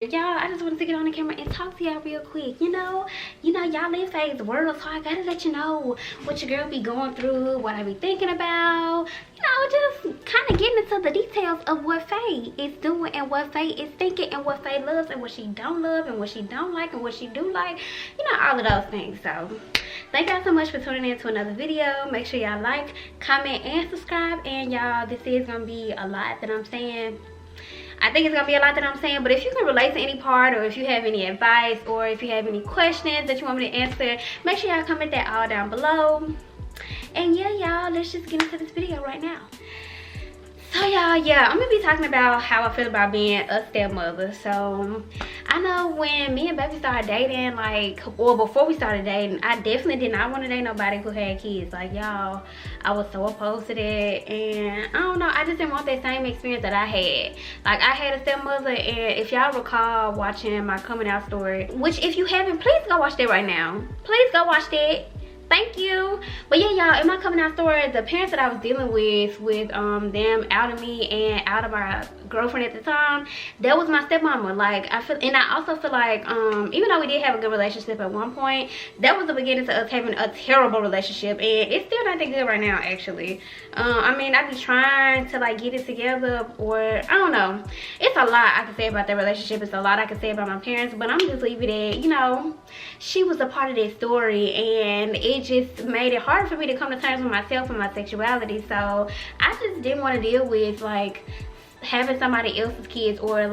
Y'all, I just wanted to get on the camera and talk to y'all real quick. Y'all in Faye's world, so I gotta let you know what your girl be going through, what I be thinking about. Just kind of getting into the details of what Faye is doing and what Faye is thinking and what Faye loves and what she don't love and what she don't like and what she do like. All of those things. So thank y'all so much for tuning in to another video. Make sure y'all like, comment, and subscribe. And y'all, this is gonna be a lot that I'm saying. I think it's gonna be a lot that I'm saying, but if you can relate to any part, or if you have any advice, or if you have any questions that you want me to answer, make sure y'all comment that all down below. And yeah, y'all, let's just get into this video right now. So y'all, yeah, I'm gonna be talking about how I feel about being a stepmother. So I know when me and baby started dating, or before we started dating, I definitely did not want to date nobody who had kids. Y'all, I was so opposed to that, and I don't know, I just didn't want that same experience that I had. I had a stepmother, and if y'all recall watching my coming out story, which if you haven't, please go watch that right now. Please go watch that. Thank you. But yeah, y'all, in my coming out story, the parents that I was dealing with them outing me and out of my girlfriend at the time, that was my stepmama. I also feel like even though we did have a good relationship at one point, that was the beginning to us having a terrible relationship, and it's still not that good right now, actually. I be trying to get it together, or I don't know. It's a lot I can say about that relationship. It's a lot I can say about my parents, but I'm just leaving it. She was a part of that story, and it just made it hard for me to come to terms with myself and my sexuality. So I just didn't want to deal with having somebody else's kids, or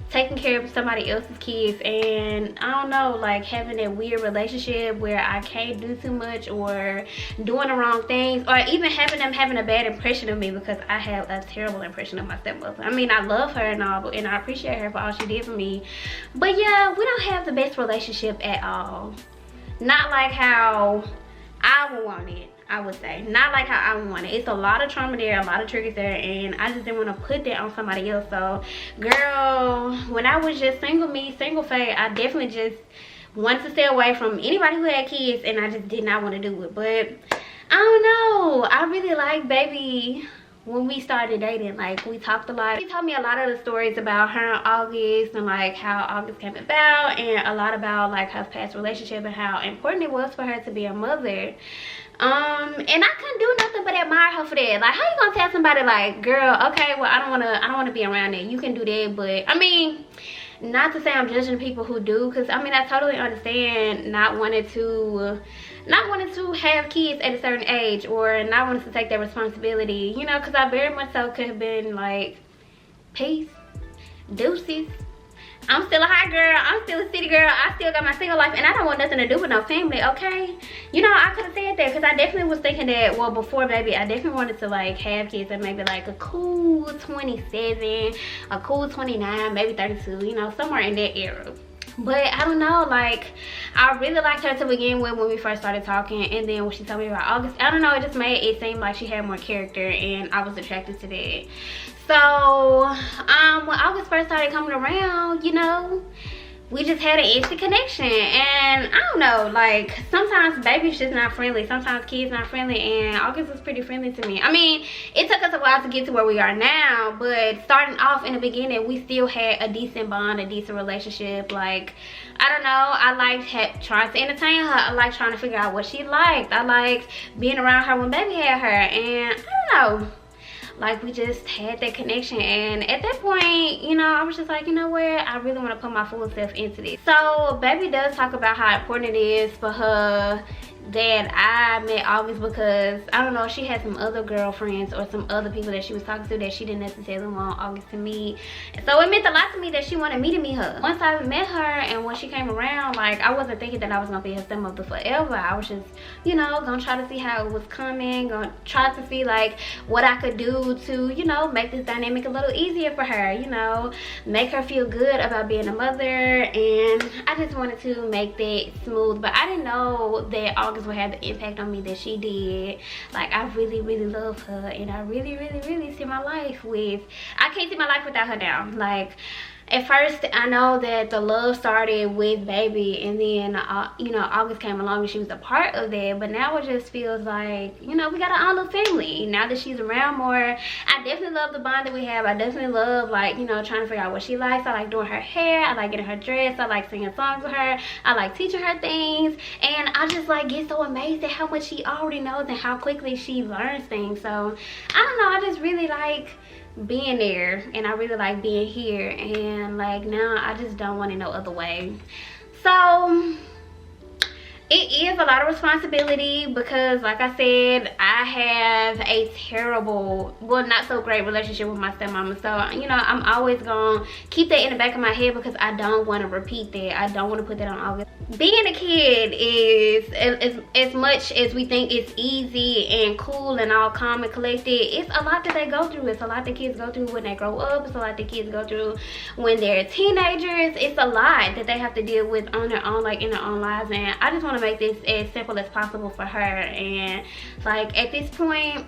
taking care of somebody else's kids, and I don't know, having that weird relationship where I can't do too much, or doing the wrong things, or even having them having a bad impression of me, because I have a terrible impression of my stepmother. I love her and all, and I appreciate her for all she did for me, but yeah, we don't have the best relationship at all. Not like how I would want it, I would say. Not like how I would want it. It's a lot of trauma there, a lot of triggers there, and I just didn't want to put that on somebody else. So, girl, when I was just single Faye, I definitely just wanted to stay away from anybody who had kids, and I just did not want to do it. But I don't know. I really like baby. When we started dating, we talked a lot. She told me a lot of the stories about her and August, and how August came about, and a lot about her past relationship and how important it was for her to be a mother. And I couldn't do nothing but admire her for that. How you gonna tell somebody girl, okay, well, I don't wanna be around that. You can do that, but not to say I'm judging people who do, because I totally understand not wanting to have kids at a certain age, or not wanting to take that responsibility, because I very much so could have been peace, deuces. I'm still a high girl, I'm still a city girl, I still got my single life, and I don't want nothing to do with no family, okay? I could have said that, because I definitely was thinking that, well, before baby, I definitely wanted to have kids at maybe a cool 27, a cool 29, maybe 32, somewhere in that era. But I don't know, I really liked her to begin with when we first started talking, and then when she told me about August, I don't know, it just made it seem like she had more character, and I was attracted to that. So when August first started coming around, we just had an instant connection, and I don't know, sometimes baby's just not friendly, sometimes kids not friendly, and August was pretty friendly to me. It took us a while to get to where we are now, but starting off in the beginning, we still had a decent bond, a decent relationship. I don't know, I liked trying to entertain her, I liked trying to figure out what she liked, I liked being around her when baby had her, and I don't know, we just had that connection. And at that point, I was just you know what, I really want to put my full self into this. So baby does talk about how important it is for her that I met August, because I don't know, she had some other girlfriends or some other people that she was talking to that she didn't necessarily want August to meet. And so it meant a lot to me that she wanted me to meet her. Once I met her and when she came around, I wasn't thinking that I was gonna be her stepmother forever. I was just, gonna try to see how it was coming, gonna try to see what I could do to, make this dynamic a little easier for her, make her feel good about being a mother. And I just wanted to make that smooth, but I didn't know that August would have the impact on me that she did. I really love her, and I really see my life I can't see my life without her now. at first I know that the love started with baby, and then you know, August came along and she was a part of that. But now it just feels like, you know, we got our own little family now that she's around more. I definitely love the bond that we have. I definitely love, like, you know, trying to figure out what she likes. I like doing her hair, I like getting her dressed, I like singing songs with her, I like teaching her things, and I just like get so amazed at how much she already knows and how quickly she learns things. So I don't know, I just really like being there, and I really like being here, and like now I just don't want it no other way. So it is a lot of responsibility because, like I said, I have a terrible, well, not so great relationship with my stepmama. So, you know, I'm always gonna keep that in the back of my head because I don't want to repeat that. I don't want to put that on August. Being a kid is, as much as we think it's easy and cool and all calm and collected, it's a lot that they go through. It's a lot that kids go through when they grow up. It's a lot that kids go through when they're teenagers. It's a lot that they have to deal with on their own, like in their own lives. And I just want to make this as simple as possible for her. And like at this point,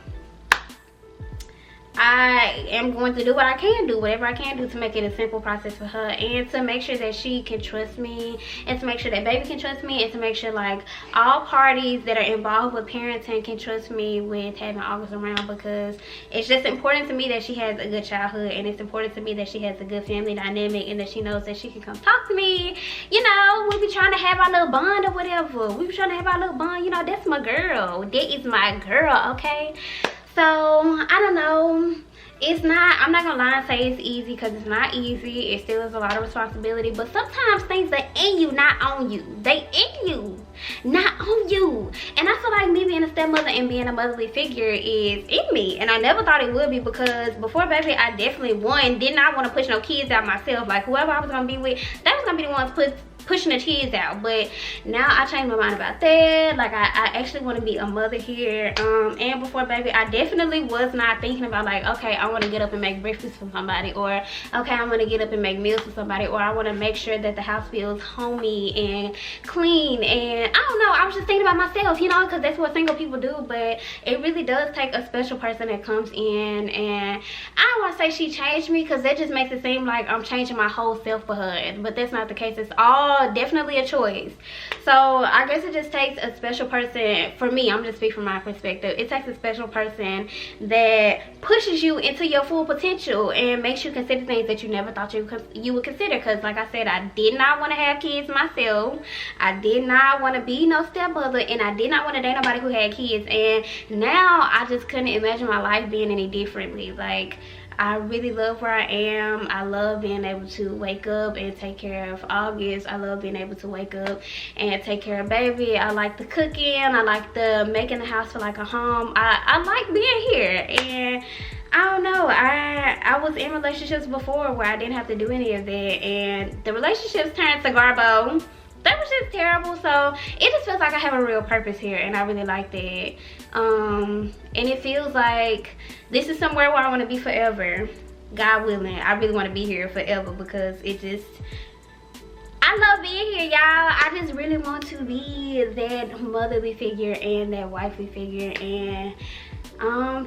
I am going to do what I can do, whatever I can do to make it a simple process for her, and to make sure that she can trust me, and to make sure that baby can trust me, and to make sure like all parties that are involved with parenting can trust me with having August around, because it's just important to me that she has a good childhood, and it's important to me that she has a good family dynamic, and that she knows that she can come talk to me. You know, we be trying to have our little bond or whatever. We be trying to have our little bond. You know, that's my girl. That is my girl, okay? So I don't know, it's not, I'm not gonna lie and say it's easy, because it's not easy. It still is a lot of responsibility, but sometimes things are in you, not on you. They in you, not on you. And I feel like me being a stepmother and being a motherly figure is in me, and I never thought it would be, because before baby I definitely did not want to push no kids out myself. Like whoever I was gonna be with, they was gonna be the ones pushing the kids out. But now I changed my mind about that. Like I actually want to be a mother here. And before baby I definitely was not thinking about like, okay, I want to get up and make breakfast for somebody, or okay, I want to get up and make meals for somebody, or I want to make sure that the house feels homey and clean. And I don't know, I was just thinking about myself, you know, because that's what single people do. But it really does take a special person that comes in, and I don't want to say she changed me, because that just makes it seem like I'm changing my whole self for her, but that's not the case. It's all definitely a choice. So I guess it just takes a special person. For me, I'm just speaking from my perspective, it takes a special person that pushes you into your full potential and makes you consider things that you never thought you would consider. Because like I said, I did not want to have kids myself. I did not want to be no stepmother, and I did not want to date nobody who had kids. And now I just couldn't imagine my life being any differently. Like I really love where I am. I love being able to wake up and take care of August. I love being able to wake up and take care of baby. I like the cooking. I like the making the house feel like a home. I like being here. And I don't know, I was in relationships before where I didn't have to do any of that, and the relationships turned to garbo. That was just terrible. So it just feels like I have a real purpose here, and I really like that. And it feels like this is somewhere where I want to be forever, God willing. I really want to be here forever, because it just, I love being here, y'all. I just really want to be that motherly figure and that wifely figure, and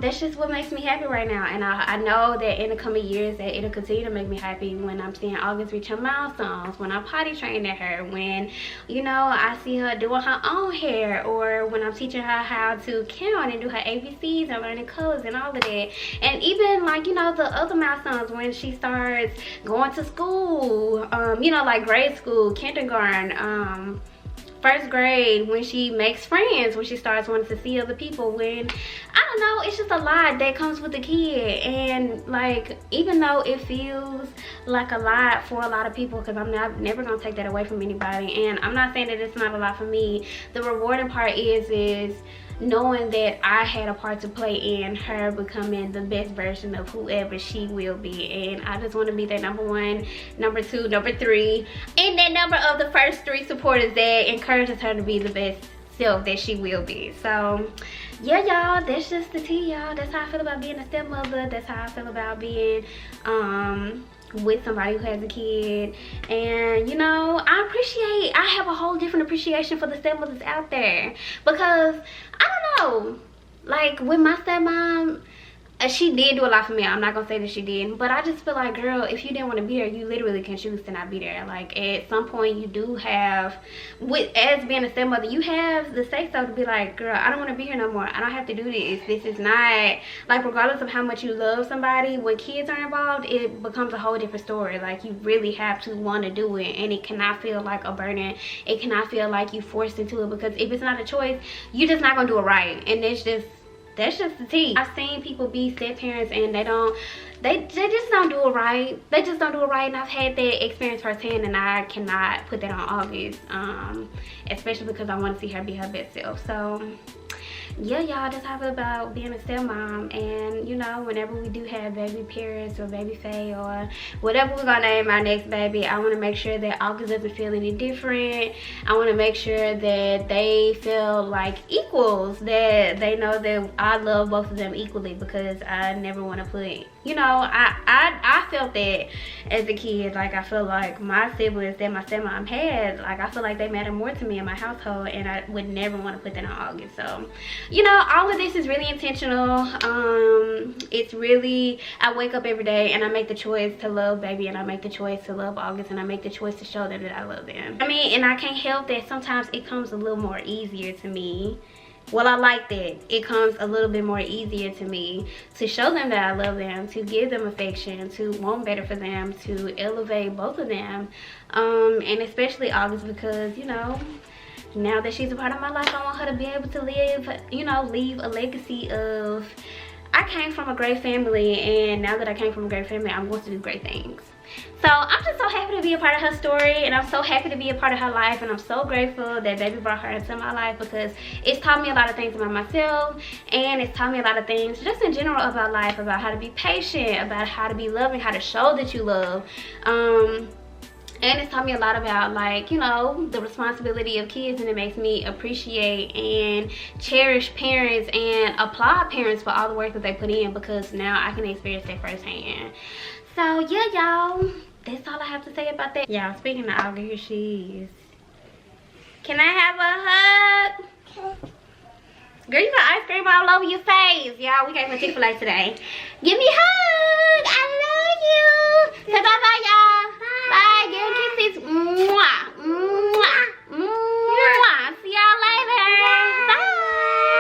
that's just what makes me happy right now. And I know that in the coming years that it'll continue to make me happy when I'm seeing August reach her milestones, when I'm potty training her, when, you know, I see her doing her own hair, or when I'm teaching her how to count and do her ABCs and learning colors and all of that. And even like, you know, the other milestones when she starts going to school, you know, like grade school, kindergarten, first grade, when she makes friends, when she starts wanting to see other people, when, I don't know, it's just a lot that comes with the kid. And like, even though it feels like a lot for a lot of people, because I'm never gonna take that away from anybody, and I'm not saying that it's not a lot for me, the rewarding part is knowing that I had a part to play in her becoming the best version of whoever she will be. And I just want to be that number one, number two, number three, and that number of the first three supporters that encourages her to be the best self that she will be. So yeah, y'all, that's just the tea, y'all. That's how I feel about being a stepmother. That's how I feel about being with somebody who has a kid. And you know, I have a whole different appreciation for the stepmothers out there, because I don't know, like with my stepmom, she did do a lot for me. I'm not gonna say that she didn't, but I just feel like, girl, if you didn't want to be there, you literally can choose to not be there. Like, at some point you do have, as being a stepmother, you have the say so to be like, girl, I don't want to be here no more. I don't have to do this. This is not, like, regardless of how much you love somebody, when kids are involved, it becomes a whole different story. Like, you really have to want to do it, and it cannot feel like a burden. It cannot feel like you forced into it, because if it's not a choice, you're just not gonna do it right. And that's just the tea. I've seen people be step parents and they just don't do it right. They just don't do it right, and I've had that experience firsthand, and I cannot put that on August, especially because I want to see her be her best self. So yeah, y'all, that's how I feel about being a stepmom. And you know, whenever we do have baby Paris or baby Faye or whatever we're gonna name our next baby, I want to make sure that August doesn't feel any different. I want to make sure that they feel like equals, that they know that I love both of them equally, because I never want to put, you know, I felt that as a kid. Like, I feel like my siblings that my stepmom had, like, I feel like they matter more to me in my household, and I would never want to put that on August. So, you know, all of this is really intentional. It's really, I wake up every day and I make the choice to love baby, and I make the choice to love August, and I make the choice to show them that I love them. I mean, and I can't help that sometimes it comes a little more easier to me. Well, I like that. It comes a little bit more easier to me to show them that I love them, to give them affection, to want better for them, to elevate both of them. And especially August, because, you know, now that she's a part of my life, I want her to be able to live, you know, leave a legacy of, I came from a great family, and now that I came from a great family, I'm going to do great things. So I'm just so happy to be a part of her story, and I'm so happy to be a part of her life, and I'm so grateful that baby brought her into my life, because it's taught me a lot of things about myself, and it's taught me a lot of things just in general about life, about how to be patient, about how to be loving, how to show that you love. And it's taught me a lot about, like, you know, the responsibility of kids, and it makes me appreciate and cherish parents and applaud parents for all the work that they put in, because now I can experience that firsthand. So yeah, y'all, that's all I have to say about that. Y'all, speaking of August, here she is. Can I have a hug? Girl, you got ice cream all over your face. Y'all, we came from Chick-fil-A today. Give me a hug. I love you. Say bye-bye, y'all. Bye. Give kisses. Mwah. Mwah. Mwah. See y'all later. Bye.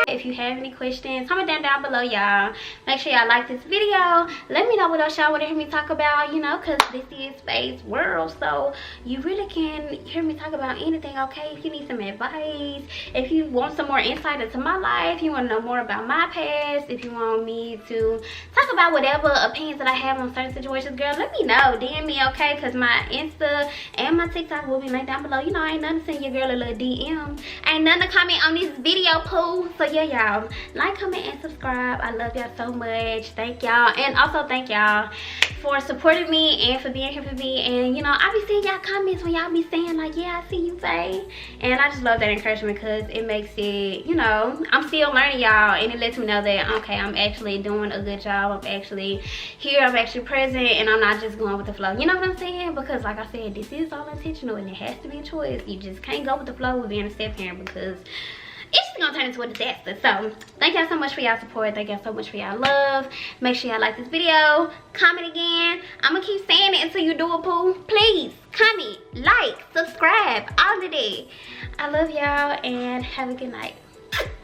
If you have any questions, comment down below, y'all. Make sure y'all like this video. Let me know what else y'all want to hear me talk about, you know, because this is Faye's world, so you really can hear me talk about anything, okay? If you need some advice, if you want some more insight into my life, you want to know more about my past, if you want me to talk about whatever opinions that I have on certain situations, girl, let me know. DM me, okay? Because my Insta and my TikTok will be linked down below. You know, ain't nothing to send your girl a little DM. Ain't nothing to comment on this video, poo. So yeah, y'all, like, comment, and subscribe. I love y'all so much. Thank y'all. And also thank y'all for supporting me and for being here for me. And, you know, I be seeing y'all comments when y'all be saying, like, yeah, I see you, Faye. And I just love that encouragement, because it makes it, you know, I'm still learning, y'all, and it lets me know that, okay, I'm actually doing a good job. I'm actually here. I'm actually present, and I'm not just going with the flow. You know what I'm saying? Because, like I said, this is all intentional, and it has to be a choice. You just can't go with the flow with being a step parent, because it's just gonna turn into a disaster. So thank y'all so much for y'all support. Thank y'all so much for y'all love. Make sure y'all like this video, comment again. I'm gonna keep saying it until you do it, poo. Please comment, like, subscribe, all of that. I love y'all, and have a good night.